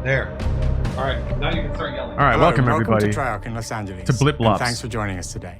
There. All right, now you can start yelling. All right, welcome everybody to Treyarch in Los Angeles. to Blip Lops. And thanks for joining us today.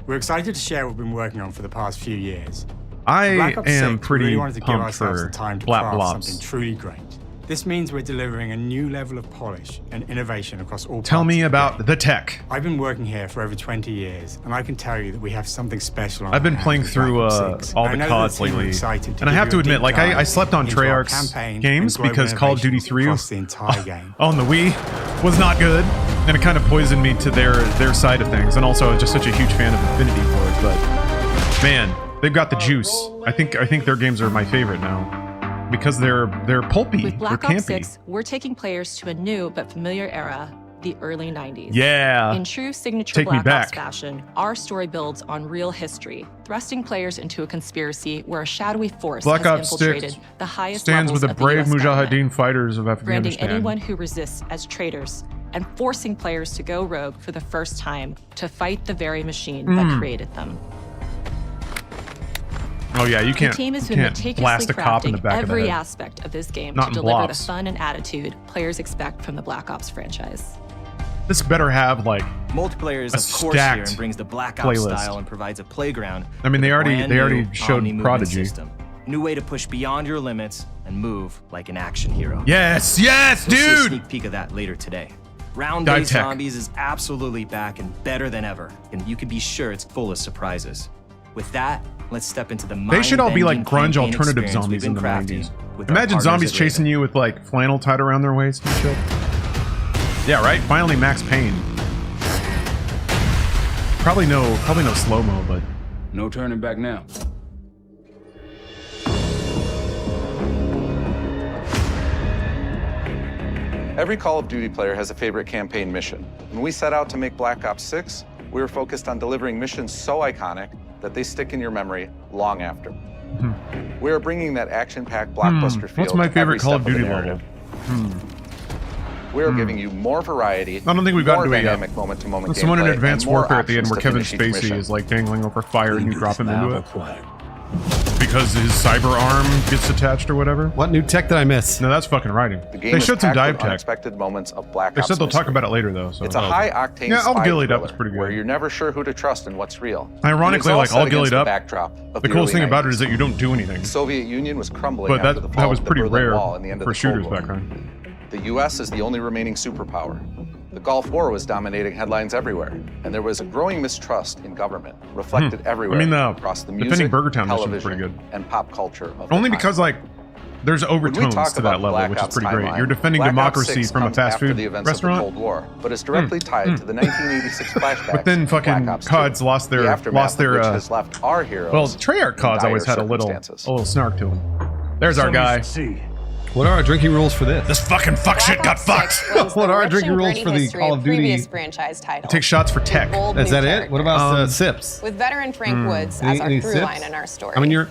We're excited to share what we've been working on for the past few years. I Black Ops am 6, we pretty really wanted to give pumped ourselves for the time to Blap craft Blops. something truly great. This means we're delivering a new level of polish and innovation across all Tell parts me of the about game. the tech. I've been working here for over 20 years, and I can tell you that we have something special on I've been our playing hands with through Black Ops 6. all I the know CODs that the team are lately, excited and I give have you to a admit, deep like I dive slept on into our Treyarch's campaign games and global because Call of Duty innovations 3 across the entire game. on the Wii was not good, and it kind of poisoned me to their side of things. And also, I was just such a huge fan of Infinity for it. But man, they've got the juice. I think their games are my favorite now because they're pulpy. With Black they're Ops campy. 6, we're taking players to a new but familiar era, the early 90s. Yeah. In true signature Take me Black Ops back. fashion, our story builds on real history, thrusting players into a conspiracy where a shadowy force Black has Ops infiltrated 6 the highest stands levels with the of the brave US government, Mujahideen fighters of branding Afghanistan. anyone who resists as traitors and forcing players to go rogue for the first time to fight the very machine that created them. Oh yeah, you The can't, team has you been can't meticulously blast a cop in the crafting back of the every head. aspect of this game Not to in deliver blobs. the fun and attitude players expect from the Black Ops franchise. This better have like Multiplayer is a of course here stacked and brings the Black Ops playlist. style and provides a playground. I mean, with they a already- brand they already new showed Omni movement Prodigy. System. New way to push beyond your limits and move like an action hero. yes, yes, You'll see a dude. sneak peek of that later today. Dive Round-based tech. zombies is absolutely back and better than ever, and you can be sure it's full of surprises. With that, let's step into the They should all be like mind-bending grunge campaign alternative experience zombies we've in been the crafting 90s. with our Imagine partners zombies at chasing Raven. you with like flannel tied around their waist and shit. Yeah, right. Finally, Max Payne. Probably no slow-mo, but No turning back now. Every Call of Duty player has a favorite campaign mission. When we set out to make Black Ops 6, we were focused on delivering missions so iconic that they stick in your memory long after. We are bringing that action-packed blockbuster feel what's my to every favorite Call of step the Duty level? narrative. We are giving you more variety. I don't think we've gotten more to it yet. dynamic moment-to-moment There's someone in gameplay, Advanced and more Warfare at the end options where to Kevin finish each Spacey mission. is like dangling over fire and you drop him into it Acquired. because his cyber arm gets attached or whatever. What new tech did I miss? No, that's fucking writing. The game They is showed some packed dive with tech. unexpected moments of Black They Ops said they'll talk mystery. about it later though. So It's a high-octane Yeah, All spy Gillied Up thriller is pretty good. where you're never sure who to trust and what's real. Ironically, It like was All set Gillied against the Up, backdrop of the the coolest early thing about it 90s. is that you don't do anything. The Soviet Union was crumbling But after the that fall was of the pretty Berlin rare Wall and the end of for the Cold shooters War. back then. The U.S. is the only remaining superpower. The Gulf War was dominating headlines everywhere, and there was a growing mistrust in government, reflected everywhere I mean, the across the defending music, Burger Town mission was television, pretty good. and pop culture of the Only time. because like there's When we overtones talk to about that the level, Black which is Ops pretty great. timeline, You're defending Black Ops democracy 6 from a comes fast after food the events restaurant. of the Cold War, but it's directly tied to the 1986 flashbacks. But then of fucking Black Ops 2, CODs lost the their aftermath of which has left our heroes. well, Treyarch in CODs always dire had a little circumstances. snark to them. There's our guy. What are our drinking rules for this? This fucking fuck shit got fucked. What are our drinking rules for the Call of Duty? Previous franchise title. Take shots for tech. Is that it? What about the sips? With veteran Frank Woods as our Any through sips? line in our story. I mean, you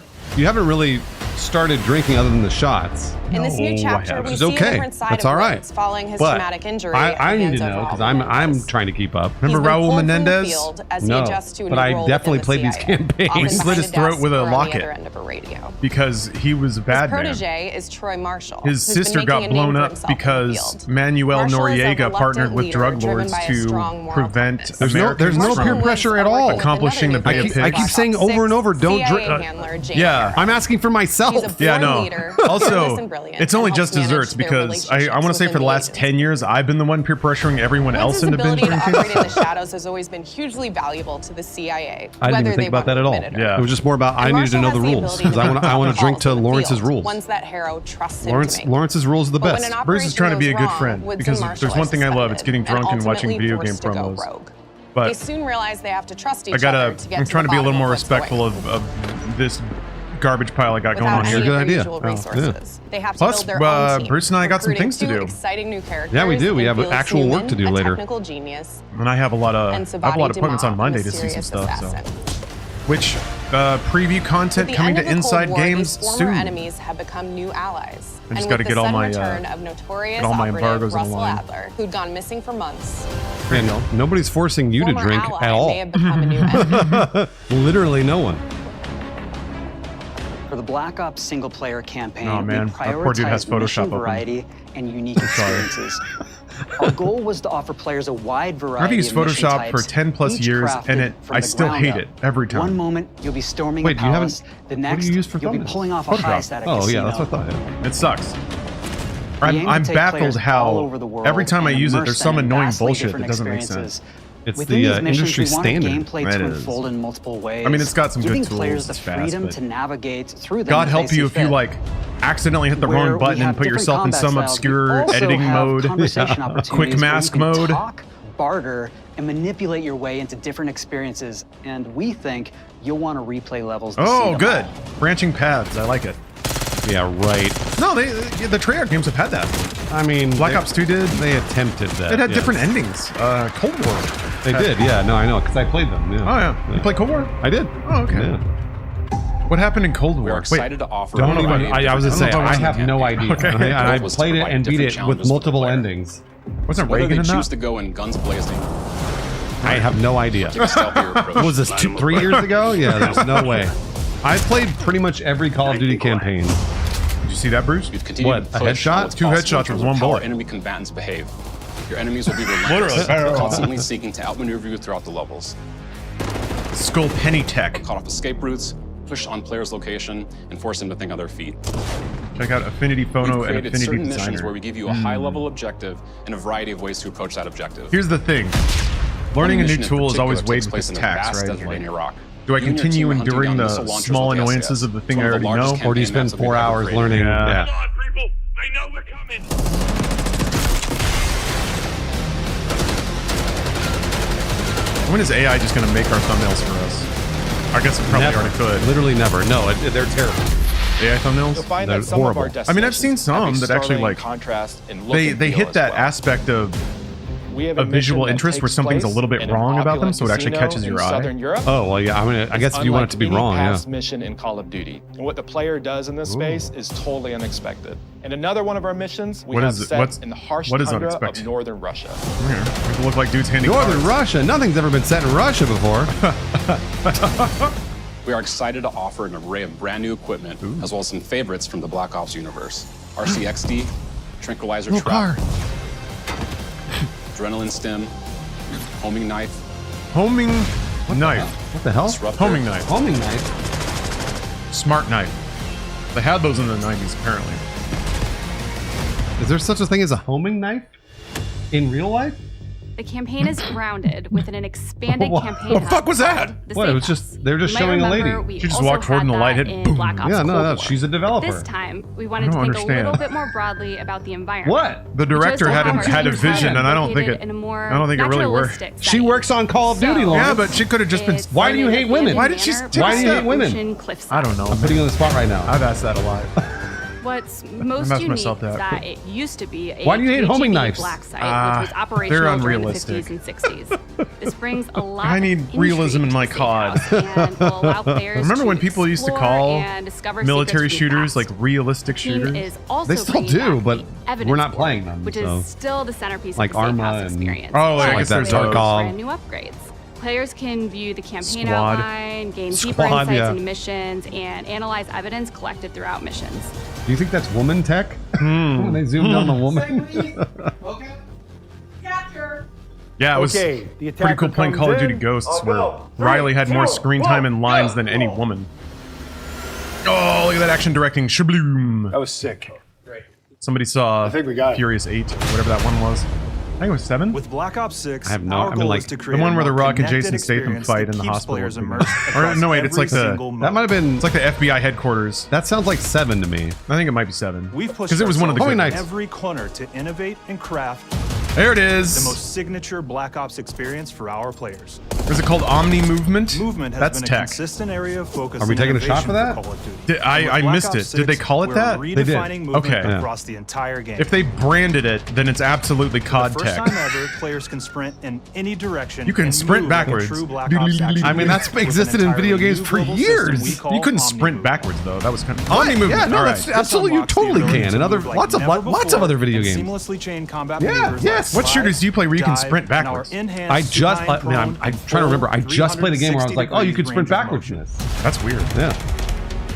haven't really started drinking other than the shots. in this new No, I chapter, haven't. we It's see okay. a different side That's of all right. Woods following his But traumatic injury. I at the need hands to of know because Raul I'm Menendez. trying to keep up. Remember He's been Raul pulled from the Menendez? field as he No, adjusts to a but new I role definitely within the played these CIA, campaigns. often We slit behind his a throat desk with a or on locket. the other end of a radio. Because he was a bad man. Protege is Troy Marshall. His who's been sister making got a name blown for up himself in the because field. Manuel Marshall is a Noriega reluctant partnered with leader drug driven lords by a to strong moral prevent compass. There's no Americans peer from pressure at all. accomplishing the Bay of I keep Pigs. saying over and over, don't drink. Yeah. I'm asking for myself. He's a Yeah, born no. leader, fearless also, and brilliant, it's only and just helps desserts manage their because I want to relationships say for the within last the 10 years, I've been the one peer pressuring everyone else Woods' into binge ability to drinking. operate in the shadows has always been hugely valuable to the CIA. I didn't whether even they think about want that to at all. admit it or Yeah. not. It was just more about I And needed to know Marshall the has rules ability because I want to drink to calls in the Lawrence's field, rules. Ones that Harrow trusts him to make. Lawrence's rules are the But when best. an Bruce is trying to be a operation good goes friend wrong, Woods because and there's Marshall one are thing I love, it's getting suspended drunk and watching ultimately video game forced to go promos. rogue. They But soon realize they have to trust each I gotta, other to get I'm trying to be a little bottom more of what's going respectful on. of this garbage pile I got going Without on any here. of Good their idea. usual Oh, yeah. resources. They have to Plus, build their own team, Bruce and I got some recruiting things to two do. exciting new characters. Yeah, we do. We in have Felix actual work Newman, to do a later. technical genius, And I have a lot of and appointments on Monday to see some stuff. So, which preview content coming to Inside Games former soon. enemies have become new allies. I just and gotta with get the all sudden my, return of notorious get all my operative embargoes in Russell line. Adler, who'd gone missing for months. And nobody's forcing you to Former drink ally at all. may have become a new enemy. Literally no one. For For the Black Ops single-player campaign, Oh, man. we That poor dude has prioritized mission Photoshop open. variety and unique experiences. Our goal was to offer players a wide variety I've used of mission Photoshop for types, 10 plus each years, crafted and from I the still ground hate up. it every time. One moment, you'll be storming Wait, a you haven't- palace. The what do next, you use for you'll be thumbnails? pulling off a Photoshop. heist at a Oh, casino. yeah, that's what I thought. It sucks. We I'm, aim to I'm take baffled players all how over the world every time I and use it, immerse there's them some in annoying vastly bullshit that different doesn't make experiences. sense. It's Within the these missions, industry we wanted standard. gameplay That to is. unfold in multiple ways. I mean, it's got some good giving tools, players the it's fast, freedom but- to navigate through them. God as help they you see if you fit. like accidentally hit the Where wrong we button have and put different yourself in combat some styles, we obscure also editing have mode, conversation quick opportunities where mask you can mode. Talk, barter, and manipulate your way into different experiences. And we think you'll want to replay levels. To see Oh, them good. all. Branching paths. I like it. Yeah, right. No, the Treyarch games have had that. I mean, Black Ops 2 did. They attempted that. It had yes. different endings. Cold War. They did, yeah. No, I know, because I played them. Yeah. Oh, yeah. You play Cold War? I did. Oh, okay. Yeah. What happened in Cold War? We are excited to offer. Don't a even. variety of I was different just saying, I I don't know if I have no idea. Okay. And I Goal was to played it provide and beat different it challenges with for the multiple player. endings. Wasn't Whether Reagan they in choose that? to go in guns blazing, I have no idea. take a stealthier approach. What was this, 3 years ago? Yeah, there's no way. I played pretty much every Call of Duty campaign. Did you see that, Bruce? We've continued What, to a push headshot? on what's 2 possible headshots in terms with one of how bullet. our enemy combatants behave. Your enemies will be relentless, Literally. constantly seeking to outmaneuver you throughout the levels. Skull Penny Tech. Cut off escape routes, push on players' location, and force them to think on their feet. Check out Affinity We've Phono and created Affinity certain missions Designer. where we give you a high-level objective and a variety of ways to approach that objective. Here's the thing. Learning a new mission in tool is always particular weighed takes with place its in a tax, vast right? desert in Iraq. Do I You and your continue team are hunting enduring down the missile launchers small with the annoyances SKS. of the thing It's I one of the already know? largest Or do you campaign maps spend that we've 4 ever hours created. learning? Yeah. People, they know we're coming. When is AI just going to make our thumbnails for us? I guess it probably Never. already could. Literally never. No, they're terrible. AI thumbnails? You'll find They're that some horrible. of our I mean, I've seen some destinations that have a actually, startling like, contrast in look They and they feel hit as that well. aspect of We have a mission visual that interest where takes something's a place little bit in an wrong about them, opulent so it actually casino catches in your eye. Southern Europe. Oh, well, yeah. I guess if you want it to be Unlike wrong, any yeah. past mission in Call of Duty, and what the player does in this space is totally unexpected. And another one of our missions, we What have is it? set What's- in the harsh what is tundra of unexpected? northern Russia. Here, people look like dudes handing Northern cards. Russia. Nothing's ever been set in Russia before. We are excited to offer an array of brand new equipment, as well as some favorites from the Black Ops universe. RCXD, Tranquilizer Oh, Trap, car. Adrenaline Stim, Homing Knife, Homing knife. What the hell? Disruptor, Homing knife. Homing knife. Smart knife. They had those in the 90s, apparently. Is there such a thing as a homing knife in real life? The campaign is grounded within an expanded What campaign. the fuck was that? The What, it Safe was House. just- they were just You might showing a remember lady. we She just also walked forward had and the light that hit, in boom. Black Ops Yeah, no, Cold no, War. she's a developer. This time, we wanted to don't think understand. a little bit more broadly about the environment. What? The director We chose to have had a our vision, team and I don't think located it. in a more I don't think it really worked. naturalistic She setting. works on Call of Duty, So- Lawrence. Yeah, but she could have just been. It's Why do you in an hate women? abandoned Why did she manor take Why do you by hate women? ocean cliffside. I don't know. I'm putting you on the spot right now. I've asked that a lot. What's most asked unique myself is that. that it used to be a Why do you hate homing KGB knives? black site, Ah, which was they're operational during the unrealistic. 50s and 60s. This brings a lot I of need intrigue realism in to my the Safe COD. House and will allow players Remember to when people used to explore call and discover military secrets from the shooters past. like realistic The team shooters? is also They still bringing do, back but the evidence we're not board, playing them, which so. is still the centerpiece Like of the Safe Arma House and- experience. Oh, I But guess that there's with Tarkov. brand new upgrades. Players can view the campaign Squad. outline, gain deeper Squad, insights yeah. into missions, and analyze evidence collected throughout missions. Do you think that's woman tech? When they zoomed on the woman. Yeah, it was Okay, the pretty cool attacker playing comes Call of in. Duty Ghosts, I'll where go. Riley had more screen time and lines than any woman. Oh, look at that action directing. Shabloom. That was sick. Great. Somebody saw I think we got it. Furious 8, whatever that one was. I think it was 7. With Black Ops 6, I have no- our I mean, goal like, is to the create The one a where The more Rock and connected Jason Statham experience fight that in the keeps hospital. players with people. immersed Or across no, wait, it's every like the single That might have been. it's like the FBI headquarters. That sounds like 7 to me. I think it might be 7. We've pushed because it was one of the ourselves good Homing in knives. every corner to innovate and craft There it the is. most signature Black Ops experience for our players. Is it called Omni Movement? Movement has That's been a tech. consistent area of focus. Are we and taking a shot innovation for that? Call of Duty. Did- I- And with I Black missed Ops it. Did they 6, call it we're that? They did. Redefining movement Okay. Yeah. across the entire game. If they branded it, then it's absolutely For COD the first tech. time ever, players can sprint in any direction. You can and sprint move like a backwards. true Black Ops action I mean, that's with an existed in video entirely games new for global system we years. call You couldn't Omni sprint Movement. backwards though. That was kind of Omni Movement. Yeah, no, all that's right. absolutely, you unlocks the totally ability can. to And other move like lots of never lots of before other video and games. Seamlessly chain combat Yeah, maneuvers yes. like What shooters do you play where you can dive, sprint and our backwards? enhanced I just, supine man, I'm prone trying and to remember. I full just played a game where I was like, oh, you 360 could sprint degrees range of backwards in motion. this. That's weird. Yeah.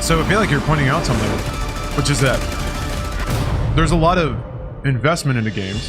So I feel like you're pointing out something, which is that there's a lot of investment into games,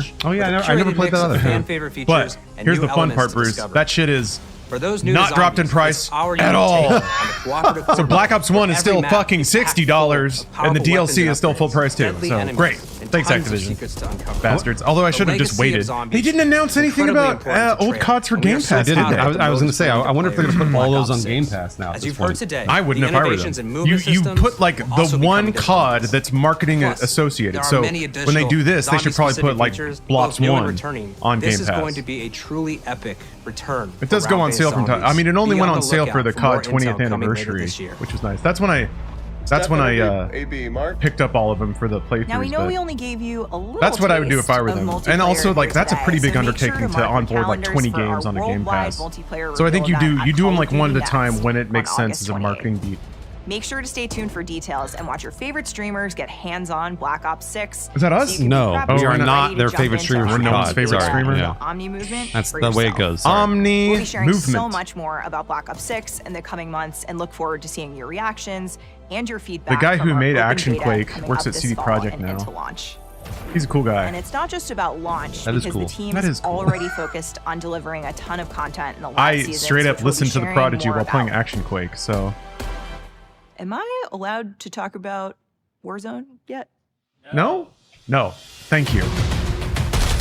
Oh yeah, I never played that other. Fan favorite features But and here's new the fun elements part, to Bruce. discover. That shit is For those new not dropped in price at all. So Black Ops 1 is still fucking $60, and the DLC is still full price too. So great. Thanks, Activision. Bastards. Although I should have just waited. They didn't announce anything about old CODs for Game Pass, did they? I was going to say, I wonder if they're going to put all those on Game Pass now. As you've heard today, I wouldn't if I were them. You put like the one COD that's marketing associated. So when they do this, they should probably put like Blops 1 on Game Pass. This is going to be a truly epic return. It does go on sale from time. I mean, it only went on sale for the COD 20th anniversary, which was nice. That's when I picked up all of them for the playthroughs. Now we know we only gave you a little. That's what I would do if I were them. And also, like, that's a pretty big undertaking to onboard like 20 games on a Game Pass. So I think you do them like one at a time when it makes sense as a marketing beat. Make sure to stay tuned for details and watch your favorite streamers get hands-on Black Ops 6. Is that us? No, we are not their favorite streamers. We're no one's favorite streamer. Yeah. Omni Movement. That's the way it goes. Omni We'll be sharing Movement. so much more about Black Ops 6 in the coming months, and look forward to seeing your reactions and your feedback. The guy from who our made open Action beta Quake coming works up at this CD fall Projekt and now. into launch. He's a cool guy. And it's not just about launch, That is because cool. the team That is is cool. already focused on delivering a ton of content in the live I seasons, straight up which we'll be listened to the sharing Prodigy more while playing about. Action Quake, so... Am I allowed to talk about Warzone yet? No? No. Thank you.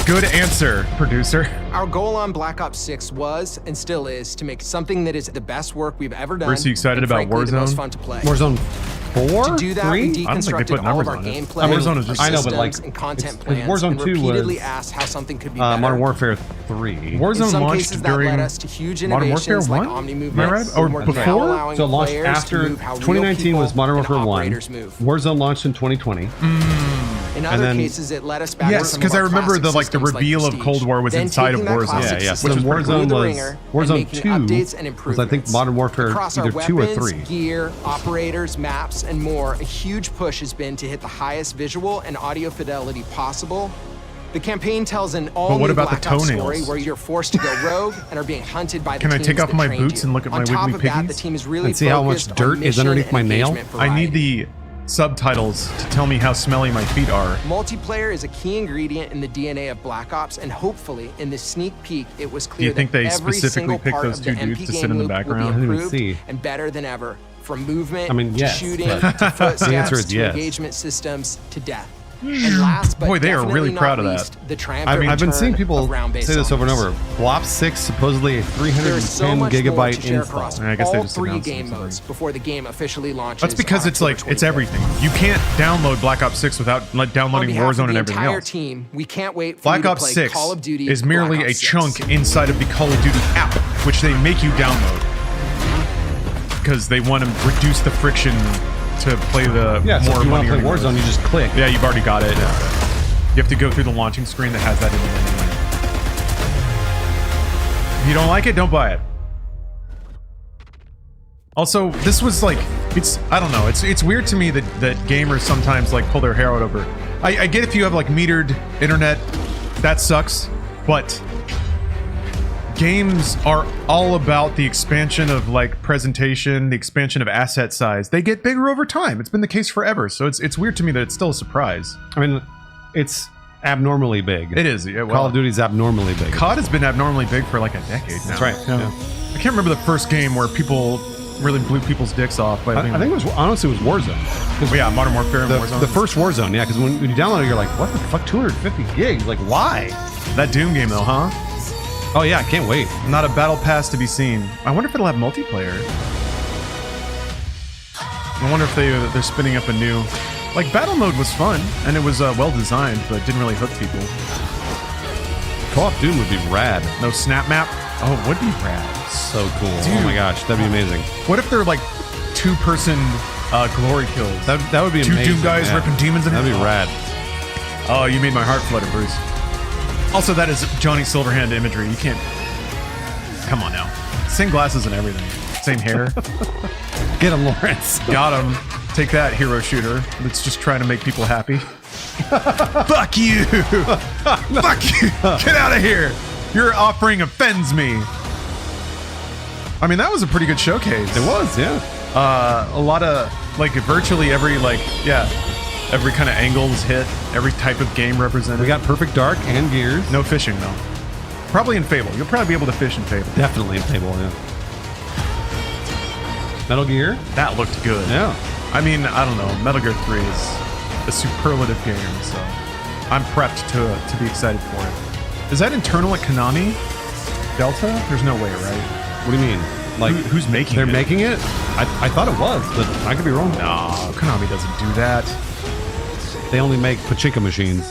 Good answer, producer. Our goal on Black Ops 6 was, and still is, to make something that is the best work we've ever done. Bruce, you excited and about frankly, the most Warzone? fun to play. Warzone 4? To do that, 3? we I don't think they put deconstructed all numbers of our on it. gameplay, I mean, Warzone is just I know, but like, systems, and content it's- plans, Warzone and 2 repeatedly was, asked how something could be better. Modern Warfare 3. Warzone In some launched cases, that during led us to huge Modern Warfare innovations 1? like Omni Am I Movement, right? Or working now before? allowing So it launched players to after move how real 2019 was people Modern and Warfare 1. operators move. Warzone launched in 2020. In And other then- cases, it led us back Yes, to because I remember the like the reveal of Cold War was Then inside of taking that Warzone. classic Yeah, system so Which was pretty Warzone the was ringer and Warzone making 2 updates and was I think improvements. Modern Warfare Across our either 2 or weapons, 3. gear, operators, maps, and more, a huge push has been to hit the highest visual and audio fidelity possible. The campaign tells an all-new about the Black Ops toenails? story where you're forced to go rogue and are being hunted by the Can I teams take off that my trained boots you. and look at On my top wiggly of that, the piggies? team is really And see how much focused on dirt is mission underneath and my nail? engagement I need variety. the subtitles to tell me how smelly my feet are. Multiplayer is a key ingredient in the DNA of Black Ops, and hopefully, in this sneak peek, it was clear you think that they every specifically single picked part those of two the dudes MP to sit game in the loop background? will I be didn't even improved see. and better than ever. From movement I mean, yes, to shooting but to footsteps the answer is to yes. engagement systems to death. And last but Boy, they are really definitely proud not of that. least, the I've been seeing return people of round-based say this over and zombies. over. Blops 6 supposedly a There is so 310 much more to gigabyte share install. across I guess they all just 3 announced game something. modes before the game officially launches. That's because on it's like October it's 25th. everything. You can't download Black Ops 6 without like On downloading behalf Warzone of and the everything entire else. team, we can't wait for Black you to Ops play 6 Call of Duty is merely Black a Ops 6. chunk inside of the Call of Duty app, which they make you download because they want to reduce the friction to play the Yeah, so more if you want money to play earning Warzone, modes. you just click. Yeah, you've already got it. You have to go through the launching screen that has that in it anyway. If you don't like it, don't buy it. Also, this was like, I don't know, it's weird to me that gamers sometimes like pull their hair out over. I get if you have like metered internet, that sucks, but games are all about the expansion of like presentation, the expansion of asset size. They get bigger over time. It's been the case forever, so it's weird to me that it's still a surprise. I mean, it's abnormally big. It is. Yeah, well, Call of Duty's abnormally big. COD has been abnormally big for like a decade now. That's right. Yeah. I can't remember the first game where people really blew people's dicks off. But I think it was, honestly, it was Warzone. Well, yeah, Modern Warfare and Warzone. The first Warzone, yeah, because when you download it, you're like, what the fuck, 250 gigs? Like, why? That Doom game, though, huh? Oh, yeah, I can't wait. Not a battle pass to be seen. I wonder if it'll have multiplayer. I wonder if they're spinning up a new... Like, battle mode was fun, and it was well designed, but didn't really hook people. Co-op Doom would be rad. No snap map? Oh, it would be rad. So cool. Dude. Oh my gosh, that'd be amazing. What if they're like two-person glory kills? That would be two amazing. Doom guys yeah. ripping demons in. That'd be rad. Oh, you made my heart flutter, Bruce. Also, that is Johnny Silverhand imagery. You can't... Come on now. Same glasses and everything. Same hair. Get him, Lawrence. Got him. Take that, hero shooter. That's just trying to make people happy. Fuck you! Fuck you! Get out of here! Your offering offends me. I mean, that was a pretty good showcase. It was, yeah. A lot of, like, virtually every, like, every kind of angle was hit. Every type of game represented. We got Perfect Dark and Gears. No fishing, though. Probably in Fable. You'll probably be able to fish in Fable. Definitely in Fable, yeah. Metal Gear? That looked good. Yeah. I mean, I don't know. Metal Gear 3 is a superlative game, so I'm prepped to be excited for it. Is that internal at Konami? Delta? There's no way, right? What do you mean? Like, who's making they're it? They're making it? I thought it was, but I could be wrong. No, Konami doesn't do that. They only make pachinko machines.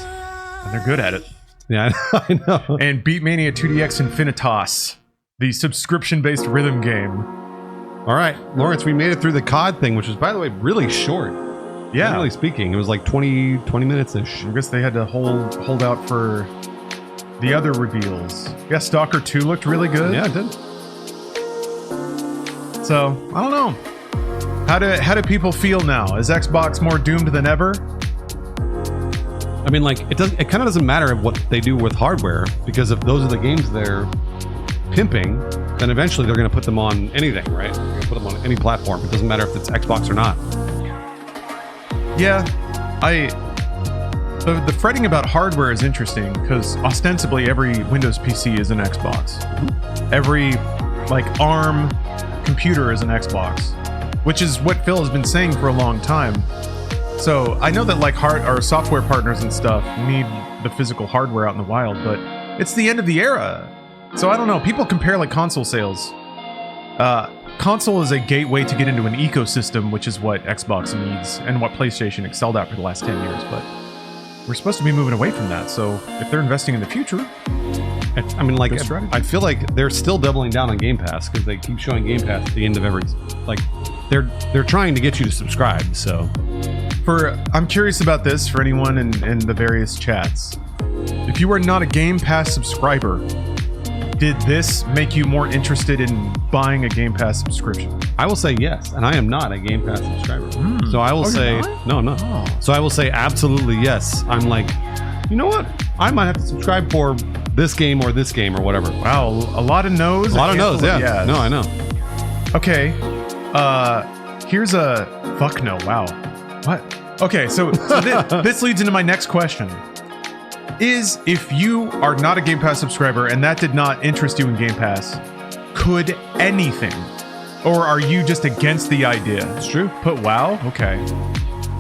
And they're good at it. Yeah, I know. And Beatmania 2DX Infinitas, the subscription-based rhythm game. All right, Lawrence, we made it through the COD thing, which was, by the way, really short. Yeah. Really speaking, it was like 20 minutes-ish. I guess they had to hold out for the other reveals. Yeah, Stalker 2 looked really good. Yeah, it did. So, I don't know. How do people feel now? Is Xbox more doomed than ever? I mean, like, it kind of doesn't matter what they do with hardware, because if those are the games they're pimping, then eventually they're going to put them on anything, right? They're going to put them on any platform. It doesn't matter if it's Xbox or not. Yeah, the fretting about hardware is interesting, because ostensibly every Windows PC is an Xbox. Every, like, ARM computer is an Xbox, which is what Phil has been saying for a long time. So I know that like our software partners and stuff need the physical hardware out in the wild, but it's the end of the era. So I don't know. People compare like console sales. Console is a gateway to get into an ecosystem, which is what Xbox needs and what PlayStation excelled at for the last 10 years. But we're supposed to be moving away from that. So if they're investing in the future, I mean, like, I feel like they're still doubling down on Game Pass because they keep showing Game Pass at the end of every, like, they're trying to get you to subscribe. So. I'm curious about this for anyone in the various chats. If you are not a Game Pass subscriber, did this make you more interested in buying a Game Pass subscription? I will say yes, and I am not a Game Pass subscriber. So I will say no, I'm not. Oh. So I will say absolutely yes. I'm like, you know what? I might have to subscribe for this game or whatever. Wow, a lot of no's. A lot of no's, yeah. Yes. No, I know. Okay, here's a fuck no. Wow. What? Okay, so this leads into my next question. Is if you are not a Game Pass subscriber and that did not interest you in Game Pass, could anything? Or are you just against the idea? It's true. Put WoW? Okay.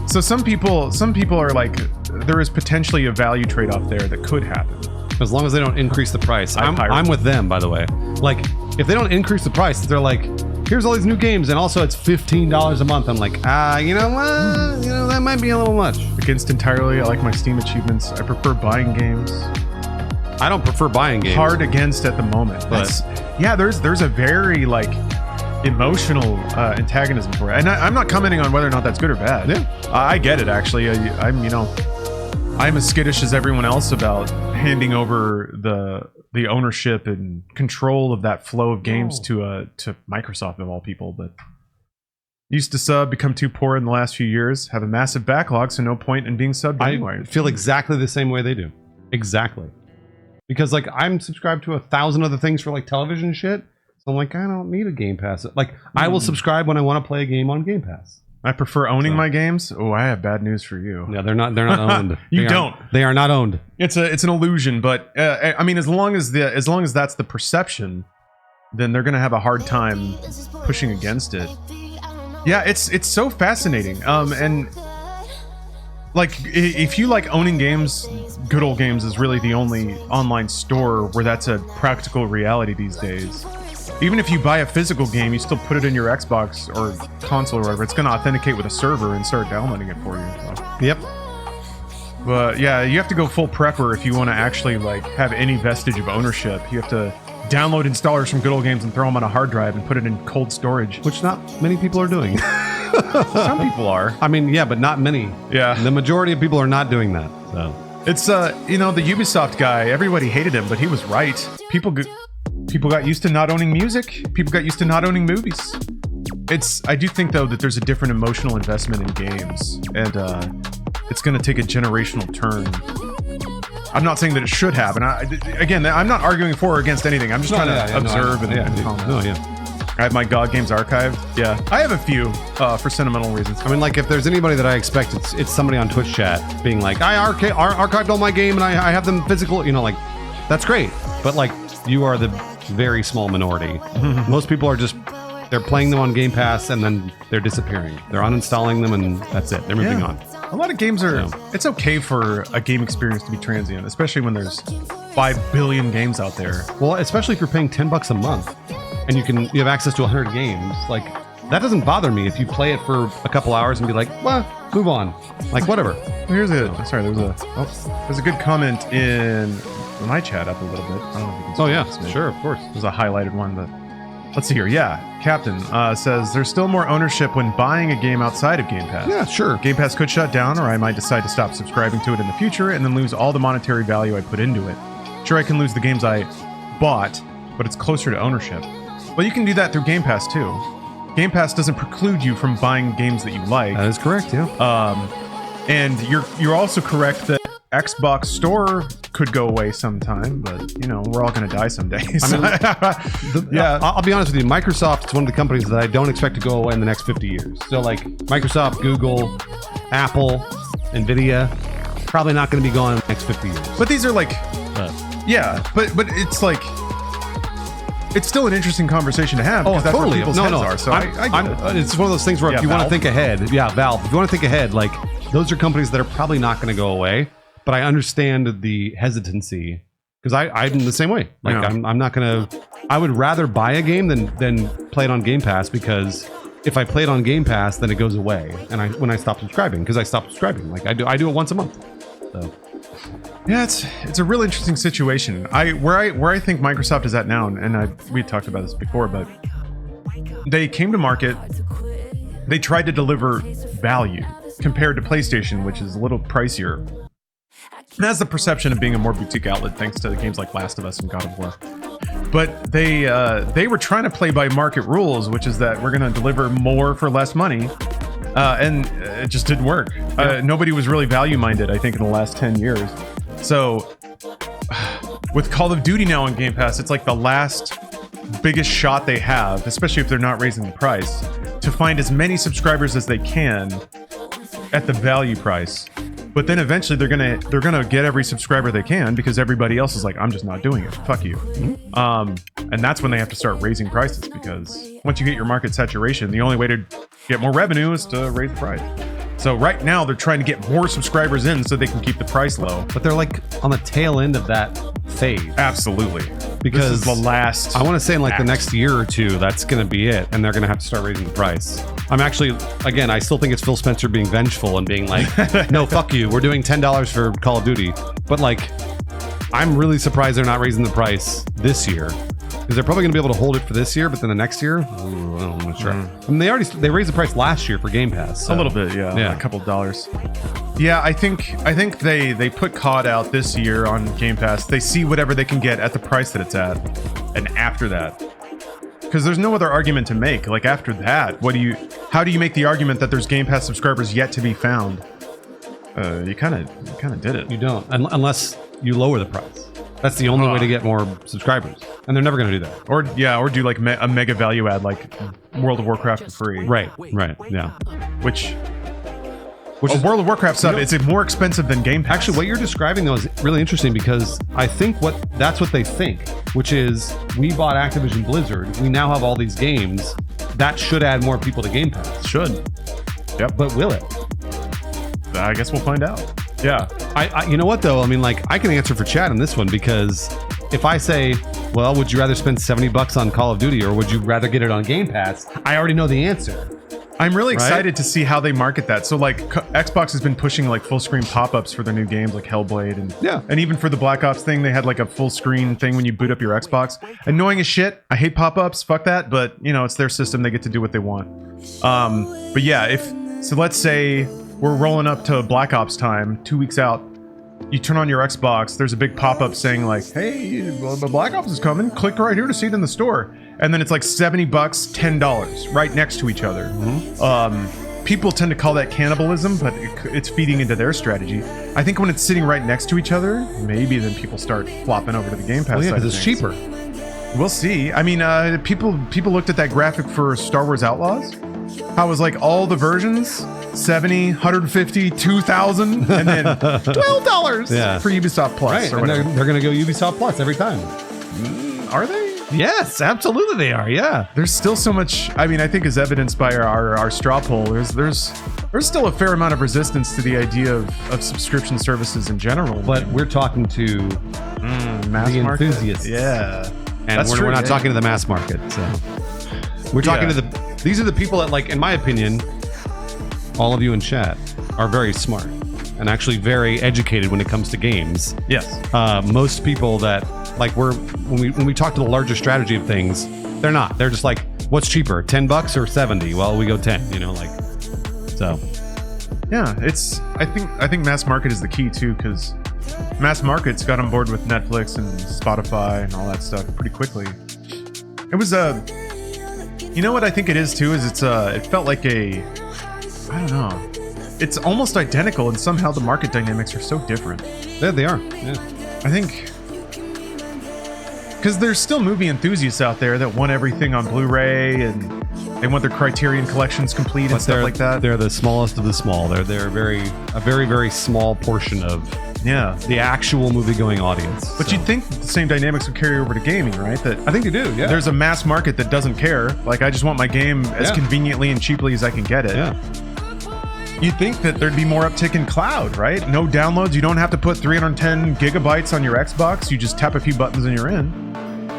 So some people are like, there is potentially a value trade-off there that could happen. As long as they don't increase the price. I'm with them, by the way. Like, if they don't increase the price, they're like, here's all these new games, and also it's $15 a month. I'm like, you know what? You know, that might be a little much. Against entirely, I like my Steam achievements. I prefer buying games. I don't prefer buying games. Hard against at the moment, but yeah, there's a very like emotional antagonism for it, and I'm not commenting on whether or not that's good or bad. Yeah, I get it actually. I'm as skittish as everyone else about handing over the ownership and control of that flow of games to Microsoft of all people. But used to sub, become too poor in the last few years, have a massive backlog, so no point in being subbed anyway. I feel exactly the same way they do. Exactly. Because like I'm subscribed to 1,000 other things for like television shit. So I'm like, I don't need a Game Pass. Like I will subscribe when I want to play a game on Game Pass. I prefer owning my games. Oh, I have bad news for you. Yeah, they're not owned. They are not owned. It's an illusion, but I mean, as long as that's the perception, then they're gonna have a hard time pushing against it. Yeah, it's so fascinating. And like, if you like owning games, Good Old Games is really the only online store where that's a practical reality these days. Even if you buy a physical game, you still put it in your Xbox or console or whatever. It's going to authenticate with a server and start downloading it for you. So. Yep. But yeah, you have to go full prepper if you want to actually like have any vestige of ownership. You have to download installers from Good Old Games and throw them on a hard drive and put it in cold storage. Which not many people are doing. Some people are. I mean, yeah, but not many. Yeah. The majority of people are not doing that. So it's the Ubisoft guy, everybody hated him, but he was right. People got used to not owning music. People got used to not owning movies. I do think though that there's a different emotional investment in games, and it's going to take a generational turn. I'm not saying that it should happen. I'm not arguing for or against anything. I'm just trying to observe and comment. No, yeah. I have my God Games archive. Yeah, I have a few for sentimental reasons. I mean, like, if there's anybody that I expect, it's somebody on Twitch chat being like, I archived all my game and I have them physical. You know, like, that's great. But like, you are the very small minority. Most people are just, they're playing them on Game Pass and then they're disappearing. They're uninstalling them and that's it. They're moving on. A lot of games are, it's okay for a game experience to be transient, especially when there's 5 billion games out there. Well, especially if you're paying $10 a month and you have access to 100 games, like that doesn't bother me if you play it for a couple hours and be like, well, move on. Like, whatever. There's a good comment in my chat up a little bit. I don't know if you can see this. Sure, of course. There's a highlighted one, but let's see here. Yeah, Captain says there's still more ownership when buying a game outside of Game Pass. Yeah, sure. Game Pass could shut down, or I might decide to stop subscribing to it in the future and then lose all the monetary value I put into it. Sure, I can lose the games I bought, but it's closer to ownership. Well, you can do that through Game Pass too. Game Pass doesn't preclude you from buying games that you like. That is correct, yeah. And you're also correct that Xbox Store could go away sometime, but we're all going to die someday. So. I'll be honest with you. Microsoft is one of the companies that I don't expect to go away in the next 50 years. So like Microsoft, Google, Apple, Nvidia, probably not going to be gone in the next 50 years. But these are like, but it's like, it's still an interesting conversation to have. Because that's where people's heads are. So it's one of those things where if you want to think ahead, Valve. If you want to think ahead, like those are companies that are probably not going to go away. But I understand the hesitancy because I'm the same way. Like I'm not going to. I would rather buy a game than play it on Game Pass, because if I play it on Game Pass, then it goes away. And when I stop subscribing, because I stopped subscribing, like I do it once a month. So. Yeah, it's a real interesting situation. Where I think Microsoft is at now, and we talked about this before, but they came to market, they tried to deliver value compared to PlayStation, which is a little pricier. It has the perception of being a more boutique outlet thanks to games like Last of Us and God of War. But they were trying to play by market rules, which is that we're going to deliver more for less money. And it just didn't work. Nobody was really value-minded, I think, in the last 10 years. So, with Call of Duty now on Game Pass, it's like the last biggest shot they have, especially if they're not raising the price, to find as many subscribers as they can at the value price. But then eventually they're gonna get every subscriber they can, because everybody else is like, I'm just not doing it. Fuck you. And that's when they have to start raising prices, because once you get your market saturation, the only way to get more revenue is to raise the price. So right now they're trying to get more subscribers in so they can keep the price low. But they're like on the tail end of that phase. Absolutely. Because this is the last. I want to say in like the next year or two, that's going to be it. And they're going to have to start raising the price. I'm actually, again, I still think it's Phil Spencer being vengeful and being like, no, fuck you. We're doing $10 for Call of Duty. But like, I'm really surprised they're not raising the price this year. Because they're probably going to be able to hold it for this year, but then the next year, I'm not sure. I mean, they raised the price last year for Game Pass. So. A little bit, yeah, a couple dollars. Yeah, I think they put COD out this year on Game Pass. They see whatever they can get at the price that it's at, and after that, because there's no other argument to make. Like after that, how do you make the argument that there's Game Pass subscribers yet to be found? You kind of did it. You don't, unless you lower the price. That's the only way to get more subscribers, and they're never going to do that. Or do like a mega value add, like World of Warcraft for free. Right, yeah. Which is World of Warcraft sub. It's more expensive than Game Pass. Actually, what you're describing though is really interesting, because I think that's what they think, which is we bought Activision Blizzard. We now have all these games. That should add more people to Game Pass. Should. Yep. But will it? I guess we'll find out. Yeah. I you know what though? I mean, like, I can answer for Chad on this one, because if I say, well, would you rather spend $70 on Call of Duty or would you rather get it on Game Pass? I already know the answer. I'm really excited to see how they market that. So like Xbox has been pushing like full screen pop-ups for their new games like Hellblade and even for the Black Ops thing, they had like a full screen thing when you boot up your Xbox. Annoying as shit. I hate pop-ups. Fuck that. But it's their system. They get to do what they want. But yeah, let's say we're rolling up to Black Ops time, 2 weeks out. You turn on your Xbox, there's a big pop-up saying like, hey, Black Ops is coming. Click right here to see it in the store. And then it's like $70, $10 right next to each other. People tend to call that cannibalism, but it's feeding into their strategy. I think when it's sitting right next to each other, maybe then people start flopping over to the Game Pass. Well, yeah, because it's cheaper. We'll see. I mean, people looked at that graphic for Star Wars Outlaws. How it was like all the versions, 70, 150, 2,000, and then $12 for Ubisoft Plus. Right, and they're going to go Ubisoft Plus every time. Are they? Yes, absolutely they are. Yeah. There's still so much. I mean, I think as evidenced by our straw poll, there's still a fair amount of resistance to the idea of subscription services in general. But we're talking to mass the market? enthusiasts. Yeah. And That's we're true, not yeah. talking to the mass market. So we're talking to these are the people that, like, in my opinion, all of you in chat are very smart and actually very educated when it comes to games. Yes. Most people that, like, when we talk to the larger strategy of things, they're not. They're just like, what's cheaper, $10 or 70? Well, we go 10. You know, like, so. Yeah, I think mass market is the key too, because mass markets got on board with Netflix and Spotify and all that stuff pretty quickly. It was you know what I think it is too, is it felt like I don't know. It's almost identical, and somehow the market dynamics are so different. Yeah, they are. Yeah. I think because there's still movie enthusiasts out there that want everything on Blu-ray and they want their Criterion collections complete and stuff like that. They're the smallest of the small. They're a very small portion of the actual movie-going audience. But you'd think the same dynamics would carry over to gaming, right? That I think you do, yeah. There's a mass market that doesn't care. Like, I just want my game as conveniently and cheaply as I can get it. Yeah. You'd think that there'd be more uptick in cloud, right? No downloads. You don't have to put 310 gigabytes on your Xbox. You just tap a few buttons and you're in.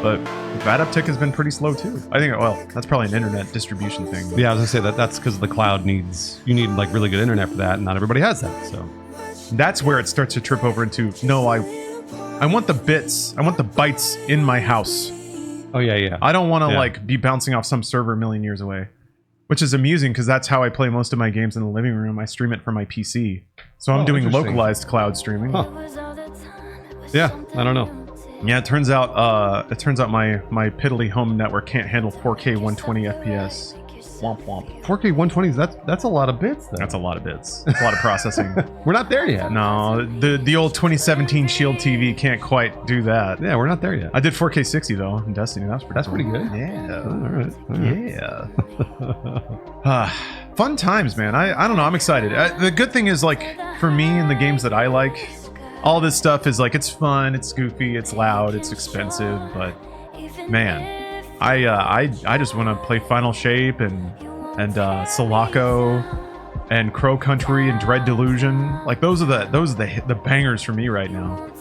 But that uptick has been pretty slow too. I think, well, that's probably an internet distribution thing. Yeah, I was gonna say that's because the cloud you need like really good internet for that, and not everybody has that. So that's where it starts to trip over into, no, I want the bits, I want the bytes in my house. Oh yeah. I don't want to like be bouncing off some server a million years away. Which is amusing because that's how I play most of my games in the living room. I stream it from my PC. So I'm doing localized cloud streaming. Huh. Yeah, I don't know. Yeah, it turns out my piddly home network can't handle 4K 120 FPS. Womp womp. 4K 120s, that's a lot of bits though. That's a lot of bits. That's a lot of processing. We're not there yet. No, the old 2017 Shield TV can't quite do that. Yeah, we're not there yet. I did 4K 60 though in Destiny. That's pretty good. Yeah. All right. Yeah. Fun times, man. I don't know. I'm excited. The good thing is, like, for me and the games that I like, all this stuff is like, it's fun, it's goofy, it's loud, it's expensive, but man, I just want to play Final Shape and Sulaco and Crow Country and Dread Delusion. Like, those are the bangers for me right now.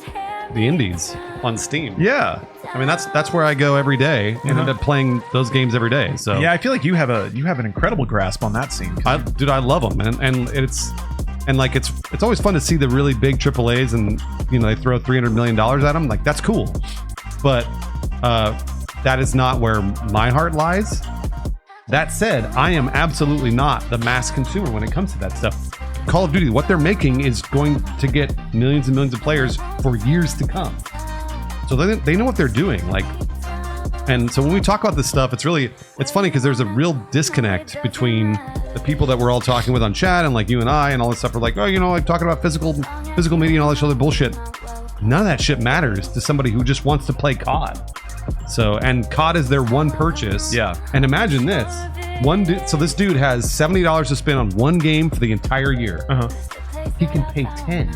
The indies on Steam. Yeah, I mean that's where I go every day and end up playing those games every day. So yeah, I feel like you have an incredible grasp on that scene. Dude, I love them, and it's always fun to see the really big AAAs, and you know, they throw $300 million at them. Like, that's cool, but that is not where my heart lies. That said, I am absolutely not the mass consumer when it comes to that stuff. Call of Duty, what they're making is going to get millions and millions of players for years to come. So they know what they're doing. Like, and so when we talk about this stuff, it's funny because there's a real disconnect between the people that we're all talking with on chat and like you and I and all this stuff. We're like, oh, you know, like talking about physical media and all this other bullshit. None of that shit matters to somebody who just wants to play COD. So, and COD is their one purchase. Yeah. And imagine this. So this dude has $70 to spend on one game for the entire year. He can pay 10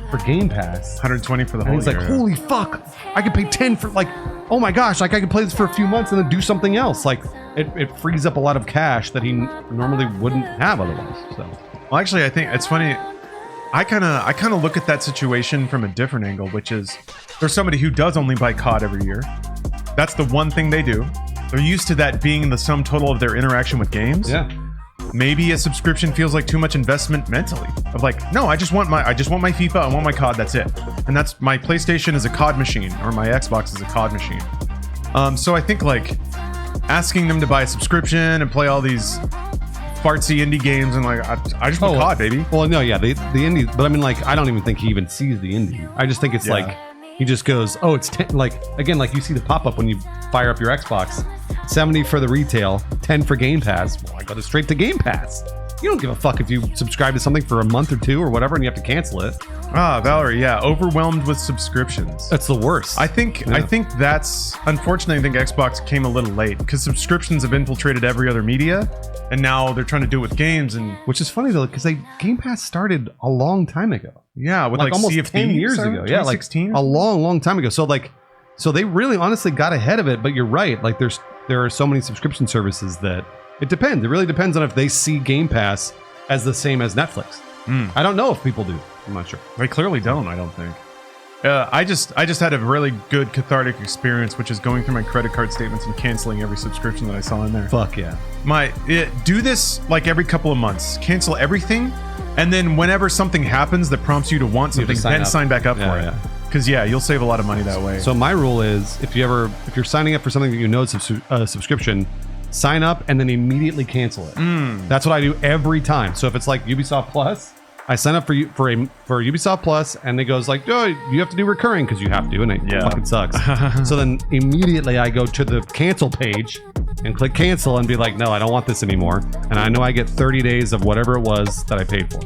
for Game Pass. 120 for the whole year. year. He's like, holy fuck, I can pay 10 for, like, oh my gosh, like I can play this for a few months and then do something else. Like, it frees up a lot of cash that he normally wouldn't have otherwise. So, well, actually, I think it's funny. I kind of look at that situation from a different angle, which is there's somebody who does only buy COD every year. That's the one thing they do. They're used to that being the sum total of their interaction with games. Yeah. Maybe a subscription feels like too much investment mentally. Of like, no, I just want my FIFA, I want my COD, that's it. And that's my PlayStation is a COD machine, or my Xbox is a COD machine. So I think like asking them to buy a subscription and play all these fartsy indie games and like I just want COD, baby. Well, no, yeah, the indie, but I mean, like, I don't even think he even sees the indie. I just think it's like he just goes, oh, it's 10, like, again, like you see the pop-up when you fire up your Xbox, 70 for the retail, 10 for Game Pass. Well, I go straight to Game Pass. You don't give a fuck if you subscribe to something for a month or two or whatever and you have to cancel it. Ah, Valerie, yeah, overwhelmed with subscriptions. That's the worst. I think that's, unfortunately, I think Xbox came a little late because subscriptions have infiltrated every other media, and now they're trying to do it with games, and which is funny though, because Game Pass started a long time ago. Yeah, with like almost Sea of 10 Thieves years ago. Yeah, like 2016? a long time ago. So like, So they really honestly got ahead of it, but you're right. Like there are so many subscription services that it depends. It really depends on if they see Game Pass as the same as Netflix. I don't know if people do. I'm not sure. They clearly don't, I don't think. I just had a really good cathartic experience, which is going through my credit card statements and canceling every subscription that I saw in there. Fuck yeah. Do this like every couple of months. Cancel everything, and then whenever something happens that prompts you to want something, then sign back up for it. Because you'll save a lot of money that way. So my rule is, if you're signing up for something that you know is a subscription, sign up and then immediately cancel it. That's what I do every time. So if it's like Ubisoft Plus, I sign up for Ubisoft Plus, and it goes like, oh, you have to do recurring because you have to, and it fucking sucks. So then immediately I go to the cancel page and click cancel and be like, no, I don't want this anymore. And I know I get 30 days of whatever it was that I paid for.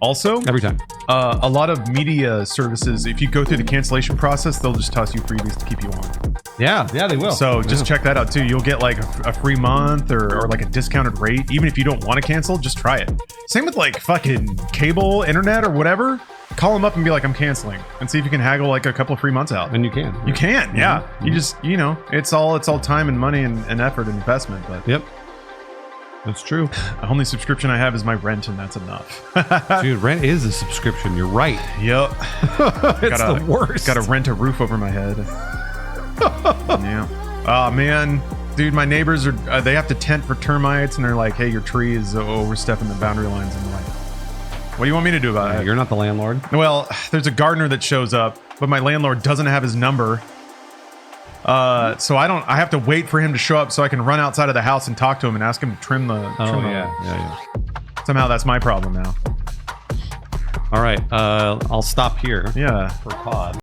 Also, every time. A lot of media services, if you go through the cancellation process, they'll just toss you freebies to keep you on. Yeah, they will. So just check that out too. You'll get like a free month or like a discounted rate. Even if you don't want to cancel, just try it. Same with like fucking cable, internet, or whatever. Call them up and be like, I'm canceling, and see if you can haggle like a couple of free months out. And you can. You can, yeah. You just, it's all time and money and effort and investment. But yep. That's true. The only subscription I have is my rent, and that's enough. Dude, rent is a subscription. You're right. Yep. It's the worst. Got to rent a roof over my head. Yeah. Oh, man. Dude, my neighbors are, they have to tent for termites, and they're like, hey, your tree is overstepping the boundary lines. And I'm like, what do you want me to do about it? You're not the landlord. Well, there's a gardener that shows up, but my landlord doesn't have his number. So I have to wait for him to show up so I can run outside of the house and talk to him and ask him to trim the. Yeah. Somehow that's my problem now. All right, I'll stop here. Yeah. For pod.